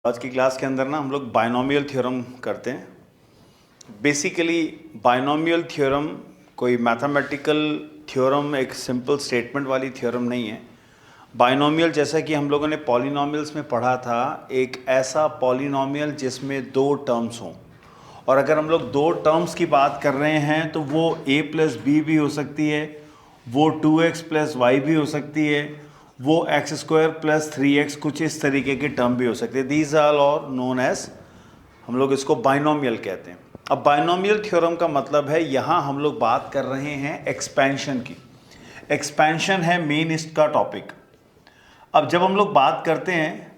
आज की क्लास के अंदर ना हम लोग बायनोमियल थ्योरम करते हैं। बेसिकली बायनोमियल थ्योरम कोई मैथमेटिकल थ्योरम, एक सिंपल स्टेटमेंट वाली थ्योरम नहीं है। बायनोमियल जैसा कि हम लोगों ने पॉलिनोमियल्स में पढ़ा था, एक ऐसा पॉलिनोमियल जिसमें दो टर्म्स हों, और अगर हम लोग दो टर्म्स की बात कर रहे हैं तो वो a प्लस बी भी हो सकती है, वो 2x प्लस वाई भी हो सकती है, वो एक्स स्क्वायर प्लस 3x, कुछ इस तरीके के टर्म भी हो सकते हैं। These are all known as, हम लोग इसको बायनोमियल कहते हैं। अब बायनोमियल थ्योरम का मतलब है, यहाँ हम लोग बात कर रहे हैं एक्सपेंशन की। एक्सपेंशन है मेन इसका टॉपिक। अब जब हम लोग बात करते हैं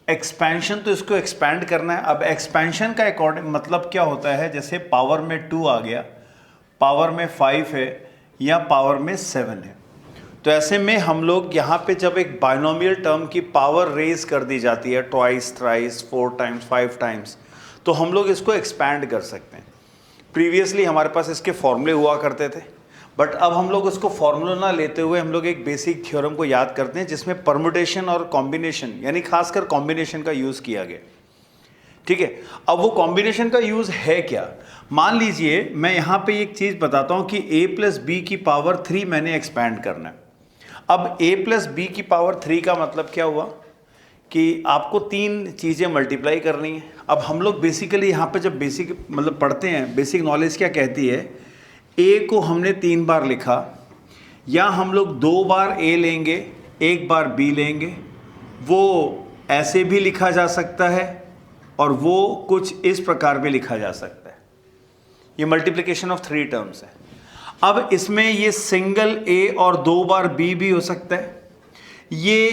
एक्सपेंशन, तो इसको एक्सपैंड करना है। अब एक्सपेंशन का अकॉर्डिंग मतलब क्या होता है, जैसे पावर में 2 आ गया, पावर में 5 है, या पावर में 7 है, तो ऐसे में हम लोग यहाँ पे जब एक बायनोमियल टर्म की पावर रेज कर दी जाती है, ट्वाइस, थ्राइस, 4 टाइम्स, 5 टाइम्स, तो हम लोग इसको एक्सपैंड कर सकते हैं। प्रीवियसली हमारे पास इसके फॉर्मूले हुआ करते थे, बट अब हम लोग उसको फॉर्मूला ना लेते हुए हम लोग एक बेसिक थ्योरम को याद करते हैं, जिसमें परमुटेशन और कॉम्बिनेशन, यानी खासकर कॉम्बिनेशन का यूज़ किया गया। ठीक है, अब वो कॉम्बिनेशन का यूज़ है क्या? मान लीजिए मैं यहाँ पे एक चीज़ बताता हूँ कि a प्लस बी की पावर 3 मैंने एक्सपैंड करना है। अब a प्लस बी की पावर 3 का मतलब क्या हुआ कि आपको 3 चीज़ें मल्टीप्लाई करनी है। अब हम लोग बेसिकली यहाँ पे जब बेसिक मतलब पढ़ते हैं, बेसिक नॉलेज क्या कहती है, a को हमने 3 बार लिखा, या हम लोग 2 बार a लेंगे, 1 बार b लेंगे, वो ऐसे भी लिखा जा सकता है और वो कुछ इस प्रकार भी लिखा जा सकता है। ये मल्टीप्लिकेशन ऑफ 3 टर्म्स है। अब इसमें ये सिंगल a और 2 बार b भी हो सकता है, ये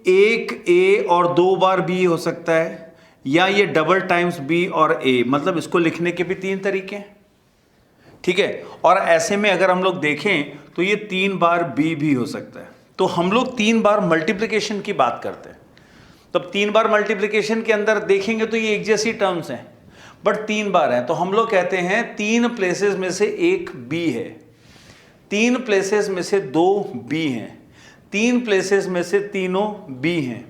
एक a और 2 बार b हो सकता है, या ये डबल टाइम्स b और a, मतलब इसको लिखने के भी 3 तरीके हैं। ठीक है, और ऐसे में अगर हम लोग देखें तो ये 3 बार b भी हो सकता है। तो हम लोग 3 बार मल्टीप्लिकेशन की बात करते हैं। तब 3 बार मल्टीप्लिकेशन के अंदर देखेंगे तो ये एक जैसी टर्म्स हैं, बट 3 बार हैं, तो हम लोग कहते हैं 3 प्लेसेस में से एक b है, 3 प्लेसेस में से 2 b हैं, 3 प्लेसेस में से तीनों b हैं,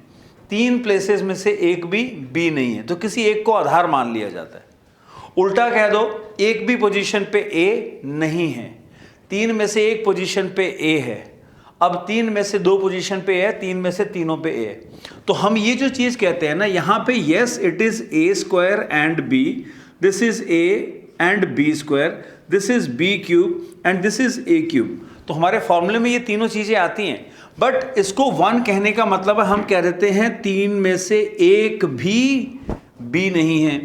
3 प्लेसेस में से एक भी b नहीं है, तो किसी एक को आधार मान लिया जाता है। उल्टा कह दो, एक भी पोजीशन पे a नहीं है, 3 में से एक पोजीशन पे a है, अब 3 में से 2 पोजीशन पे है, 3 में से तीनों पे a है। तो हम ये जो चीज़ कहते हैं ना यहाँ पे, yes it is a square and b, this is a and b square, this is b cube and this is a cube. तो हमारे फॉर्मूले में ये तीनों चीज़ें आती हैं, बट इसको 1 कहने का मतलब है, हम कह देते हैं 3 में से एक भी b नहीं है,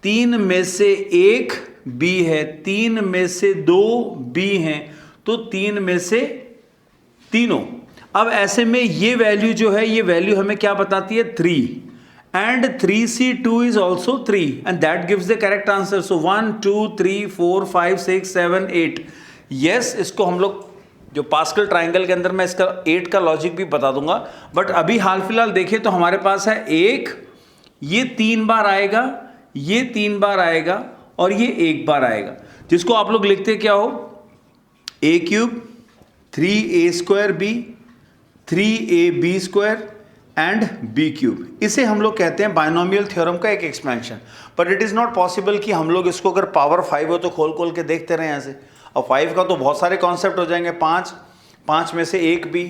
3 में से एक b है, 3 में से 2 b हैं, तो 3 में से तीनों। अब ऐसे में ये वैल्यू जो है, ये वैल्यू हमें क्या बताती है, 3, and 3c2 is also 3, and that gives the correct answer. So 1 2 3 4 5 6 7 8। Yes, इसको हम लोग जो पास्कल ट्राइंगल के अंदर मैं इसका 8 का लॉजिक भी बता दूंगा, बट अभी हाल फिलहाल देखें तो हमारे पास है 1, ये 3 बार आएगा, ये 3 बार आएगा, और ये 1 बार आएगा, जिसको आप लोग लिखते क्या हो, a cube 3a square b, 3ab square and b cube. इसे हम लोग कहते हैं बायनोमियल थ्योरम का एक एक्सपेंशन। पर इट इज़ नॉट पॉसिबल कि हम लोग इसको अगर पावर 5 हो तो खोल खोल के देखते रहें ऐसे। अब 5 का तो बहुत सारे कॉन्सेप्ट हो जाएंगे, 5 में से 1 b,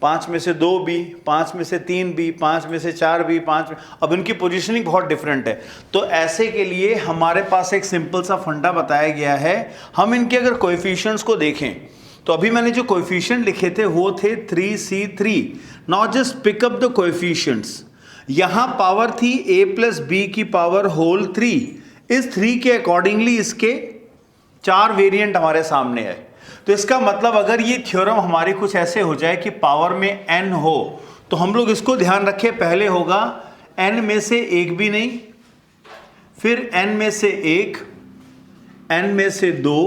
5 में से 2 b, 5 में से 3 b, 5 में से 4 b, 5 में, अब इनकी पोजीशनिंग बहुत डिफरेंट है। तो ऐसे के लिए हमारे पास एक सिंपल सा फंडा बताया गया है। हम इनके अगर कोएफिशिएंट्स को देखें तो अभी मैंने जो कोएफिशिएंट लिखे थे वो थे 3c3। Now just pick up the coefficients. यहां पावर थी a प्लस बी की पावर होल 3, इस 3 के अकॉर्डिंगली इसके 4 वेरिएंट हमारे सामने है। तो इसका मतलब अगर ये थ्योरम हमारी कुछ ऐसे हो जाए कि पावर में n हो, तो हम लोग इसको ध्यान रखें, पहले होगा n में से एक भी नहीं, फिर n में से 1, n में से 2,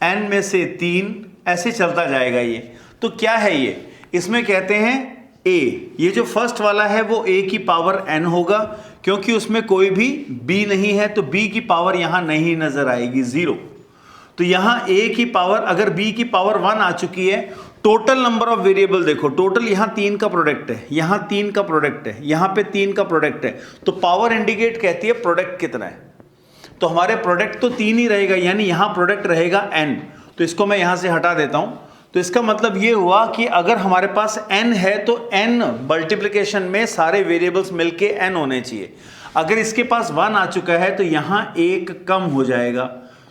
n में से 3, ऐसे चलता जाएगा ये। तो क्या है ये, इसमें कहते हैं a, ये जो फर्स्ट वाला है वो a की पावर n होगा, क्योंकि उसमें कोई भी b नहीं है, तो b की पावर यहां नहीं नजर आएगी, 0। तो यहां a की पावर, अगर b की पावर 1 आ चुकी है टोटल नंबर ऑफ वेरिएबल देखो, टोटल यहां 3 का प्रोडक्ट है, यहां 3 का प्रोडक्ट है, यहां पे 3 का प्रोडक्ट है, तो पावर इंडिकेट कहती है प्रोडक्ट कितना है। तो हमारे प्रोडक्ट तो 3 ही रहेगा, यानी यहां प्रोडक्ट रहेगा n, तो इसको मैं यहां से हटा देता हूं। तो इसका मतलब ये हुआ कि अगर हमारे पास n है तो n मल्टीप्लिकेशन में सारे वेरिएबल्स मिलके n होने चाहिए। अगर इसके पास 1 आ चुका है तो यहां 1 कम हो जाएगा।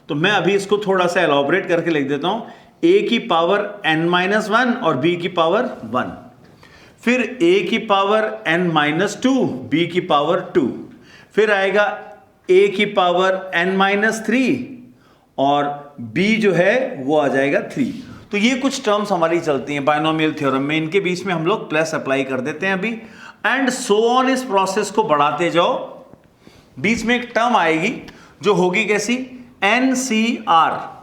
तो मैं अभी इसको थोड़ा सा एलॉबरेट करके लिख देता हूं, a की पावर n-1 और b की पावर 1, फिर a की पावर n-2, b की पावर 2, फिर आएगा a की पावर n-3 और b जो है वो आ जाएगा 3। तो ये कुछ टर्म्स हमारी चलती हैं बायनोमियल थ्योरम में, इनके बीच में हम लोग प्लस अप्लाई कर देते हैं अभी, एंड सो ऑन। इस प्रोसेस को बढ़ाते जाओ, बीच में एक टर्म आएगी जो होगी कैसी, NCR।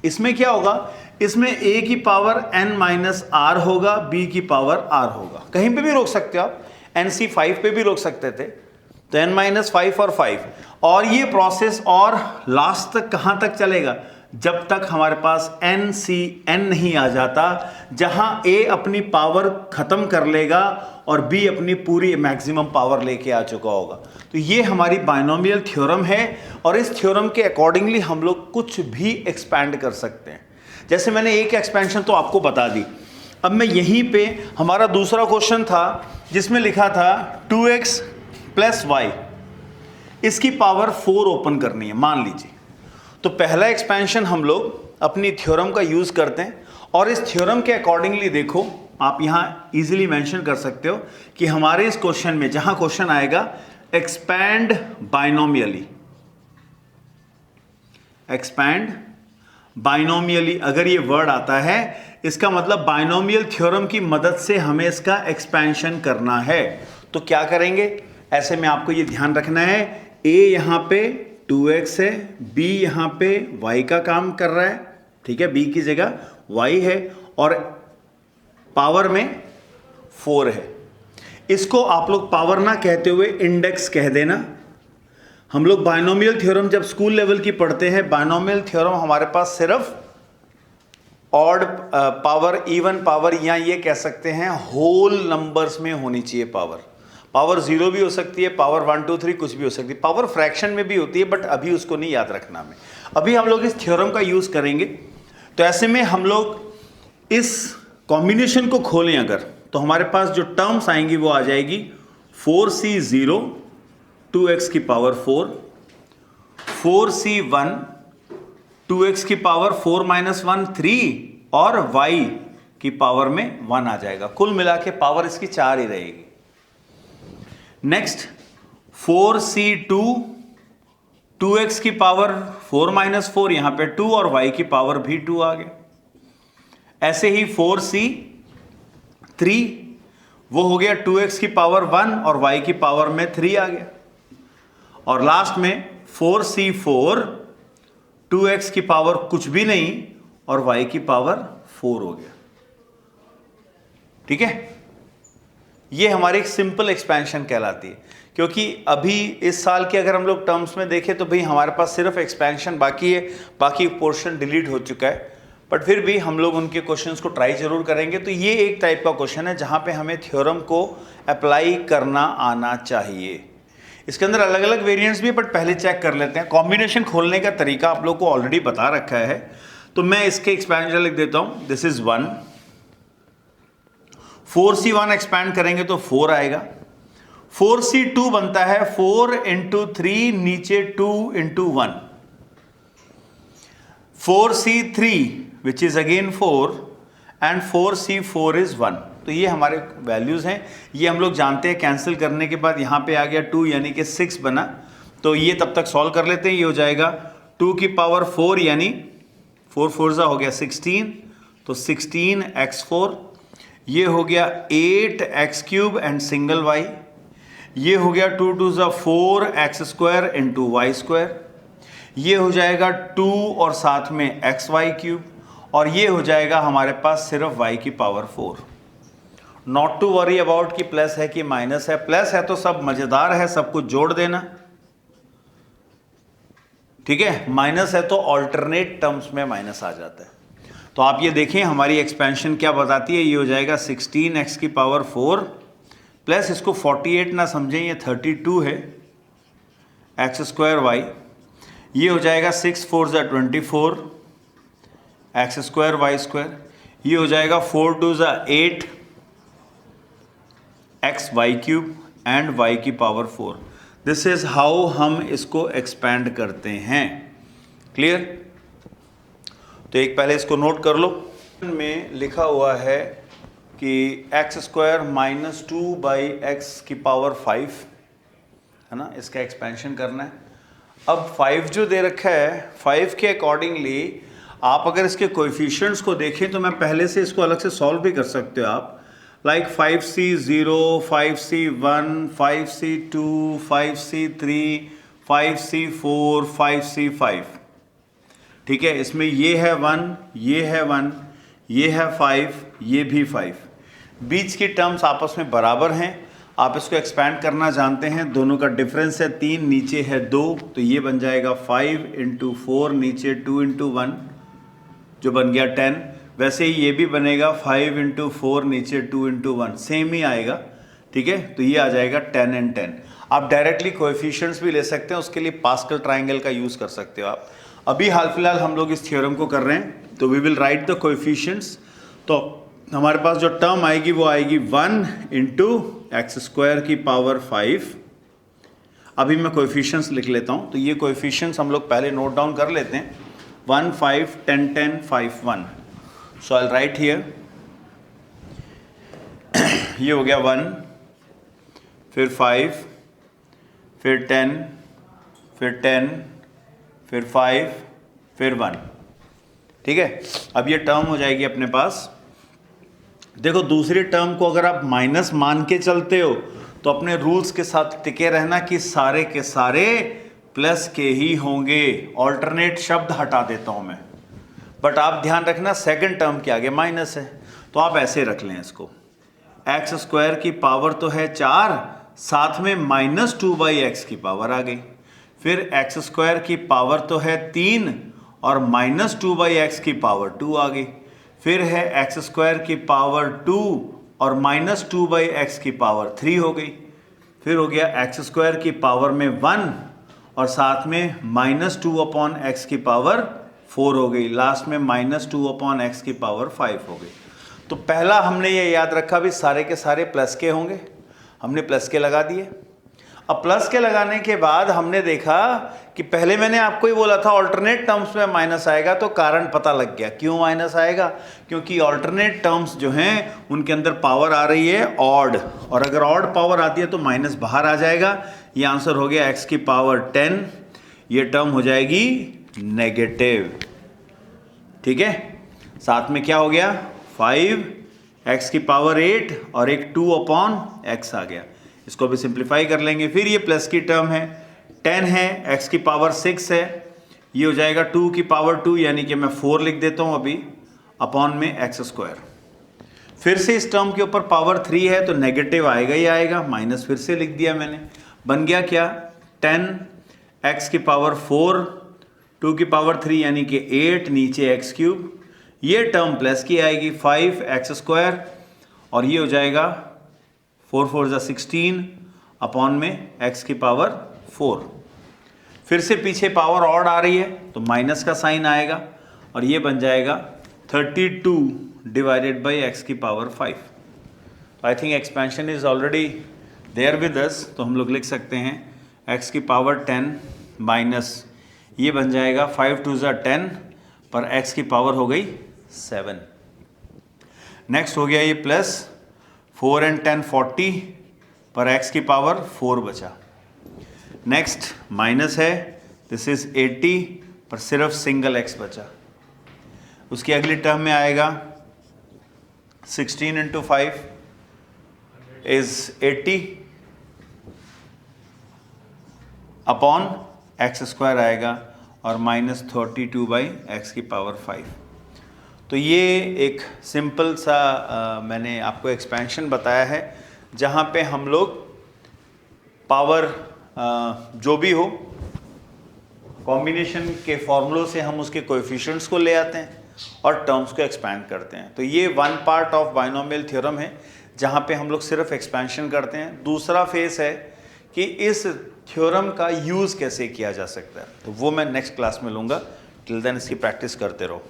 इसमें क्या होगा, इसमें a की पावर n-r होगा, b की पावर r होगा। कहीं पे भी रोक सकते हो आप, NC 5 पे भी रोक सकते थे, तो n-5 और 5, और ये प्रोसेस और लास्ट तक कहां तक चलेगा, जब तक हमारे पास NCN नहीं आ जाता, जहां A अपनी पावर खत्म कर लेगा और B अपनी पूरी मैक्सिमम पावर लेके आ चुका होगा। तो ये हमारी बायनोमियल थ्योरम है, और इस थ्योरम के अकॉर्डिंगली हम लोग कुछ भी एक्सपैंड कर सकते हैं। जैसे मैंने एक एक्सपेंशन तो आपको बता दी। अब मैं यहीं पे, हमारा दूसरा क्वेश्चन था जिसमें लिखा था 2x + y, इसकी पावर 4 ओपन करनी है मान लीजिए। तो पहला एक्सपेंशन हम लोग अपनी थ्योरम का यूज करते हैं, और इस थ्योरम के अकॉर्डिंगली देखो, आप यहां इजीली मेंशन कर सकते हो कि हमारे इस क्वेश्चन में जहां क्वेश्चन आएगा एक्सपैंड बायनोमियली, एक्सपैंड बायनोमियली, अगर ये वर्ड आता है इसका मतलब बायनोमियल थ्योरम की मदद से हमें इसका एक्सपेंशन करना है। तो क्या करेंगे, ऐसे में आपको ये ध्यान रखना है, a यहां पे 2x है, b यहां पे y का काम कर रहा है, ठीक है, b की जगह y है, और पावर में 4 है। इसको आप लोग पावर ना कहते हुए इंडेक्स कह देना। हम लोग बायनोमियल थ्योरम जब स्कूल लेवल की पढ़ते हैं, बायनोमियल थ्योरम हमारे पास सिर्फ ऑड पावर, इवन पावर, या ये कह सकते हैं होल नंबर्स में होनी चाहिए पावर। पावर 0 भी हो सकती है, पावर 1 2 3 कुछ भी हो सकती है, पावर फ्रैक्शन में भी होती है, बट अभी उसको नहीं याद रखना हमें। अभी हम लोग इस थ्योरम का यूज करेंगे। तो ऐसे में हम लोग इस कॉम्बिनेशन को खोलें अगर, तो हमारे पास जो टर्म्स आएंगी वो आ जाएगी 4c0 2x की पावर 4, 4c1 2x की पावर 4 - 1 3, और y की पावर में 1 आ जाएगा। कुल मिला के पावर इसकी 4 ही रहेगी। नेक्स्ट 4c2 2x की पावर 4 - 4, यहां पे 2, और y की पावर भी 2 आ गया। ऐसे ही 4c3 वो हो गया 2x की पावर 1 और y की पावर में 3 आ गया। और लास्ट में 4c4 2x की पावर कुछ भी नहीं और y की पावर 4 हो गया। ठीक है, ये हमारी एक सिंपल एक्सपेंशन कहलाती है। क्योंकि अभी इस साल के अगर हम लोग टर्म्स में देखें तो भाई हमारे पास सिर्फ एक्सपेंशन बाकी है, बाकी पोर्शन डिलीट हो चुका है, बट फिर भी हम लोग उनके क्वेश्चंस को ट्राई जरूर करेंगे। तो ये एक टाइप का क्वेश्चन है जहां पे हमें थ्योरम को अप्लाई करना आना चाहिए। इसके अंदर अलग अलग वेरिएंट्स भी है, बट पहले चेक कर लेते हैं। कॉम्बिनेशन खोलने का तरीका आप लोग को ऑलरेडी बता रखा है, तो मैं इसके एक्सपेंशन लिख देता हूं। दिस इज 1, 4c1 एक्सपैंड करेंगे तो 4 आएगा। 4c2 बनता है 4 × 3 नीचे 2 × 1। 4c3 which is again 4 and 4c4 is 1। तो ये हमारे वैल्यूज हैं, ये हम लोग जानते हैं। कैंसिल करने के बाद यहाँ पे आ गया 2 यानी कि 6 बना। तो ये तब तक सॉल्व कर लेते हैं। ये हो जाएगा 2 की पावर 4 यानी 4 4 हो गया 16, तो 16x4। ये हो गया 8x³ एंड सिंगल y। ये हो गया 2 2 4x² × y²। ये हो जाएगा 2 और साथ में xy³, और ये हो जाएगा हमारे पास सिर्फ y की power 4। Not to worry about कि प्लस है कि माइनस है। प्लस है तो सब मजेदार है, सब कुछ जोड़ देना, ठीक है। माइनस है तो ऑल्टरनेट टर्म्स में माइनस आ जाता है। तो आप ये देखें हमारी एक्सपेंशन क्या बताती है, ये हो जाएगा 16x की पावर 4 प्लस इसको 48 ना समझें, ये 32 है एक्स स्क्वायर वाई, ये हो जाएगा 6 4 ज़ा 24 एक्स स्क्वायर वाई स्क्वायर, ये हो जाएगा 4 2 ज़ा 8 X Y cube and Y की पावर 4। दिस इज हाउ हम इसको एक्सपैंड करते हैं। क्लियर? तो एक पहले इसको नोट कर लो, में लिखा हुआ है कि x square minus 2 by x की पावर 5 है ना, इसका एक्सपेंशन करना है। अब 5 जो दे रखा है, 5 के अकॉर्डिंगली आप अगर इसके कोएफिशिएंट्स को देखें तो मैं पहले से इसको अलग से सॉल्व भी कर सकते हो आप, like 5c0, 5c1, 5c2, 5c3, 5c4, 5c5। ठीक है, इसमें ये है 1, ये है 1, ये है 5, ये भी 5, बीच की टर्म्स आपस में बराबर हैं। आप इसको एक्सपैंड करना जानते हैं, दोनों का डिफरेंस है 3, नीचे है 2, तो ये बन जाएगा 5 × 4, नीचे 2 × 1 जो बन गया 10। वैसे ही ये भी बनेगा 5 × 4, नीचे 2 × 1, सेम ही आएगा। ठीक है, तो ये आ जाएगा 10 and 10। आप डायरेक्टली कोएफिशिएंट्स भी ले सकते हैं, उसके लिए पास्कल ट्राइंगल का यूज़ कर सकते हो आप। अभी हाल फिलहाल हम लोग इस थ्योरम को कर रहे हैं, तो we will write the coefficients. तो हमारे पास जो टर्म आएगी वो आएगी 1 × एक्स स्क्वायर की पावर 5। अभी मैं कोएफिशिएंट्स लिख लेता हूँ, तो ये कोएफिशिएंट्स हम लोग पहले नोट डाउन कर लेते हैं। 1 5 10 10 5 1। सो आई विल राइट हियर, ये हो गया 1, फिर 5, फिर 10, फिर 10, फिर 5, फिर 1। ठीक है, अब ये टर्म हो जाएगी अपने पास। देखो दूसरी टर्म को अगर आप माइनस मान के चलते हो तो अपने रूल्स के साथ टिके रहना कि सारे के सारे प्लस के ही होंगे। ऑल्टरनेट शब्द हटा देता हूं मैं, बट आप ध्यान रखना सेकंड टर्म के आगे माइनस है, तो आप ऐसे रख लें इसको। एक्स स्क्वायर की पावर तो है 4, साथ में -2/x की पावर आ गई। फिर एक्स स्क्वायर की पावर तो है 3 और -2/x की पावर 2 आ गई। फिर है एक्स स्क्वायर की पावर 2 और -2/x की पावर 3 हो गई। फिर हो गया एक्स स्क्वायर की पावर में 1 और साथ में -2/x की पावर 4 हो गई। लास्ट में -2/x की पावर 5 हो गई। तो पहला हमने ये याद रखा भी सारे के सारे प्लस के होंगे, हमने प्लस के लगा दिए। अब प्लस के लगाने के बाद हमने देखा कि पहले मैंने आपको ही बोला था ऑल्टरनेट टर्म्स में माइनस आएगा, तो कारण पता लग गया क्यों माइनस आएगा, क्योंकि ऑल्टरनेट टर्म्स जो हैं उनके अंदर पावर आ रही है ऑड, और अगर ऑड पावर आती है तो माइनस बाहर आ जाएगा। ये आंसर हो गया एक्स की पावर 10, ये टर्म हो जाएगी नेगेटिव। ठीक है, साथ में क्या हो गया 5 एक्स की पावर 8 और एक 2/x आ गया। इसको भी सिंप्लीफाई कर लेंगे। फिर ये प्लस की टर्म है, 10 है, x की पावर 6 है, ये हो जाएगा 2 की पावर 2, यानी कि मैं 4 लिख देता हूँ अभी, अपॉन में एक्स स्क्वायर। फिर से इस टर्म के ऊपर पावर 3 है तो नेगेटिव आएगा ही आएगा, माइनस फिर से लिख दिया मैंने। बन गया क्या 10 x की पावर 4, 2 की पावर 3 यानी कि 8, नीचे x क्यूब। ये टर्म प्लस की आएगी 5 एक्स स्क्वायर, और ये हो जाएगा 4 4 ज़ा 16 अपॉन में x की पावर 4। फिर से पीछे पावर ऑड आ रही है तो माइनस का साइन आएगा, और ये बन जाएगा 32 डिवाइडेड बाई x की power 5। I think expansion is already there with us, तो हम लोग लिख सकते हैं x की पावर 10 माइनस, ये बन जाएगा 5 2 ज़ा 10, पर x की पावर हो गई 7। नेक्स्ट हो गया ये प्लस 4 and 10 40, पर x की पावर 4 बचा। नेक्स्ट माइनस है, दिस इज 80, पर सिर्फ सिंगल x बचा। उसकी अगली टर्म में आएगा 16 × 5 इज 80 अपॉन एक्स स्क्वायर आएगा, और -32/x की पावर 5। तो ये एक सिंपल सा मैंने आपको एक्सपेंशन बताया है, जहाँ पे हम लोग पावर जो भी हो कॉम्बिनेशन के फॉर्मूलों से हम उसके कोएफिशिएंट्स को ले आते हैं, और टर्म्स को एक्सपैंड करते हैं। तो ये one part of binomial theorem है जहाँ पे हम लोग सिर्फ एक्सपेंशन करते हैं। दूसरा फेस है कि इस थ्योरम का यूज़ कैसे किया जा सकता है, तो वो मैं नेक्स्ट क्लास में लूँगा। टिल देन इसकी प्रैक्टिस करते रहो।